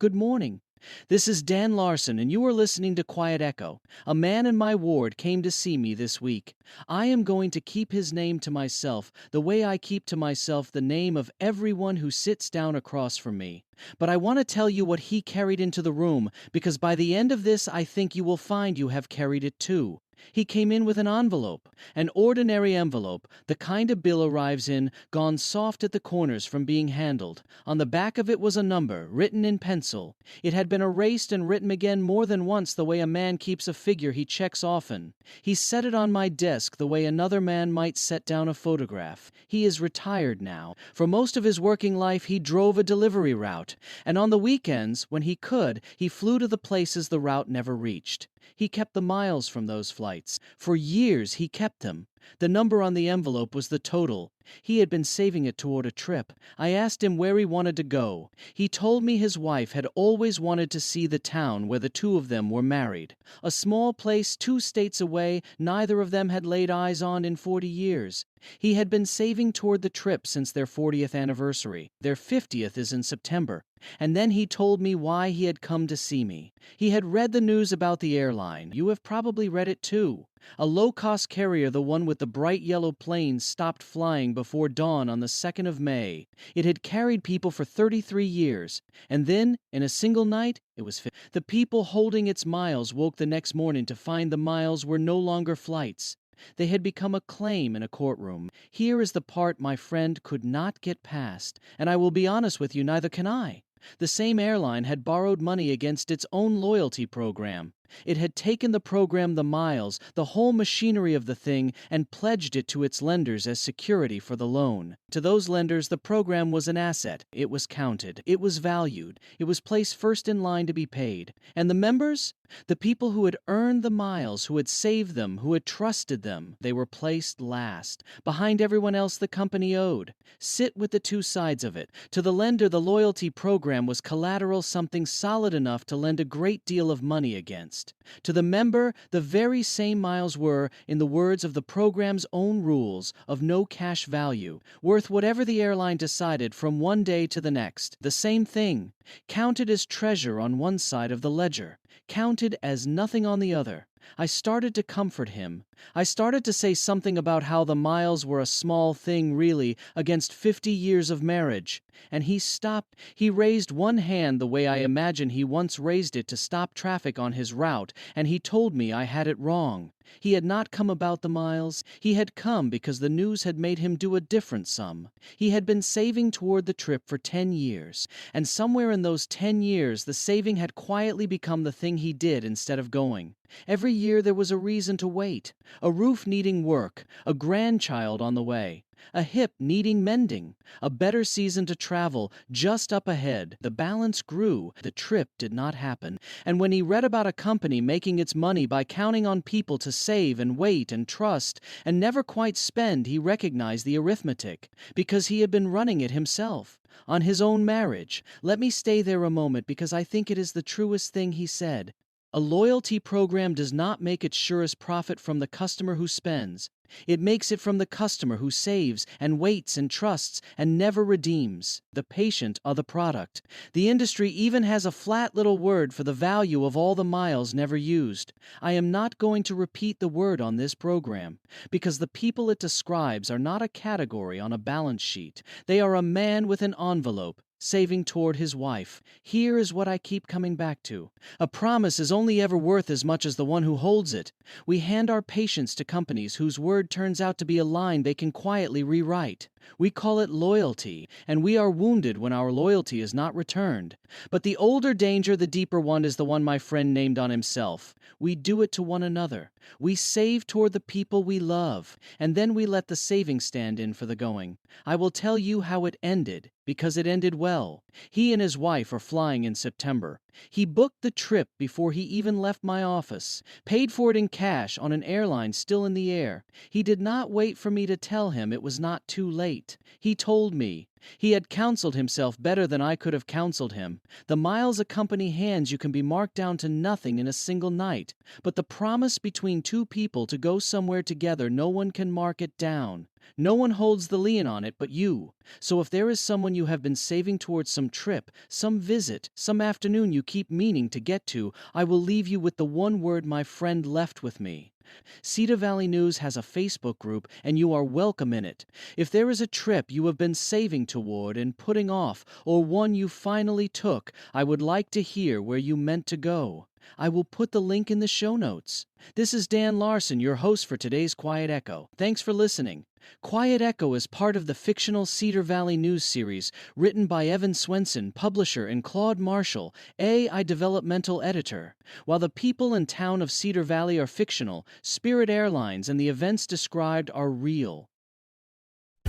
Good morning. This is Dan Larson, and you are listening to Quiet Echo. A man in my ward came to see me this week. I am going to keep his name to myself, the way I keep to myself the name of everyone who sits down across from me. But I want to tell you what he carried into the room, because by the end of this, I think you will find you have carried it too. He came in with an envelope, an ordinary envelope, the kind a bill arrives in, gone soft at the corners from being handled. On the back of it was a number, written in pencil. It had been erased and written again more than once the way a man keeps a figure he checks often. He set it on my desk the way another man might set down a photograph. He is retired now. For most of his working life he drove a delivery route, and on the weekends, when he could, he flew to the places the route never reached. He kept the miles from those flights. For years he kept them. The number on the envelope was the total. He had been saving it toward a trip. I asked him where he wanted to go. He told me his wife had always wanted to see the town where the two of them were married. A small place 2 states away neither of them had laid eyes on in 40 years. He had been saving toward the trip since their 40th anniversary. Their 50th is in September. And then he told me why he had come to see me. He had read the news about the airline. You have probably read it too. A low-cost carrier, the one with the bright yellow planes, stopped flying before dawn on the 2nd of May. It had carried people for 33 years. And then, in a single night, it was the people holding its miles woke the next morning to find the miles were no longer flights. They had become a claim in a courtroom. Here is the part my friend could not get past, and I will be honest with you, neither can I. The same airline had borrowed money against its own loyalty program. It had taken the program, the miles, the whole machinery of the thing, and pledged it to its lenders as security for the loan. To those lenders, the program was an asset. It was counted. It was valued. It was placed first in line to be paid. And the members? The people who had earned the miles, who had saved them, who had trusted them, they were placed last, behind everyone else the company owed. Sit with the two sides of it. To the lender, the loyalty program was collateral, something solid enough to lend a great deal of money against. To the member, the very same miles were, in the words of the program's own rules, of no cash value, worth whatever the airline decided from one day to the next. The same thing, counted as treasure on one side of the ledger, counted as nothing on the other. I started to comfort him. I started to say something about how the miles were a small thing, really, against 50 years of marriage. And he stopped. He raised one hand the way I imagine he once raised it to stop traffic on his route, and he told me I had it wrong. He had not come about the miles. He had come because the news had made him do a different sum. He had been saving toward the trip for 10 years, and somewhere in those 10 years the saving had quietly become the thing he did instead of going. Every year there was a reason to wait. A roof needing work, a grandchild on the way, a hip needing mending, a better season to travel just up ahead. The balance grew. The trip did not happen. And when he read about a company making its money by counting on people to save and wait and trust and never quite spend, he recognized the arithmetic, because he had been running it himself. On his own marriage. Let me stay there a moment, because I think it is the truest thing he said. A loyalty program does not make its surest profit from the customer who spends. It makes it from the customer who saves and waits and trusts and never redeems. The patient are the product. The industry even has a flat little word for the value of all the miles never used. I am not going to repeat the word on this program, because the people it describes are not a category on a balance sheet. They are a man with an envelope, saving toward his wife. Here is what I keep coming back to. A promise is only ever worth as much as the one who holds it. We hand our patience to companies whose word turns out to be a line they can quietly rewrite. We call it loyalty, and we are wounded when our loyalty is not returned. But the older danger, the deeper one, is the one my friend named on himself. We do it to one another. We save toward the people we love, and then we let the saving stand in for the going. I will tell you how it ended, because it ended well. He and his wife are flying in September. He booked the trip before he even left my office, paid for it in cash on an airline still in the air. He did not wait for me to tell him it was not too late. He told me. He had counseled himself better than I could have counseled him. The miles a company hands you can be marked down to nothing in a single night, but the promise between two people to go somewhere together, no one can mark it down. No one holds the lien on it but you. So if there is someone you have been saving towards some trip, some visit, some afternoon you keep meaning to get to, I will leave you with the one word my friend left with me. Cedar Valley News has a Facebook group, and you are welcome in it. If there is a trip you have been saving toward and putting off, or one you finally took, I would like to hear where you meant to go. I will put the link in the show notes. This is Dan Larson, your host for today's Quiet Echo. Thanks for listening. Quiet Echo is part of the fictional Cedar Valley News series, written by Evan Swenson, publisher, and Claude Marshall, AI developmental editor. While the people and town of Cedar Valley are fictional, Spirit Airlines and the events described are real.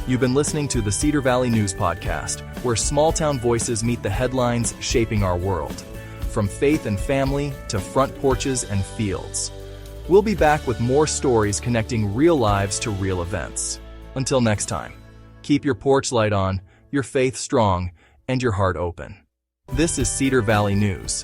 You've been listening to the Cedar Valley News Podcast, where small-town voices meet the headlines shaping our world. From faith and family to front porches and fields. We'll be back with more stories connecting real lives to real events. Until next time, keep your porch light on, your faith strong, and your heart open. This is Cedar Valley News.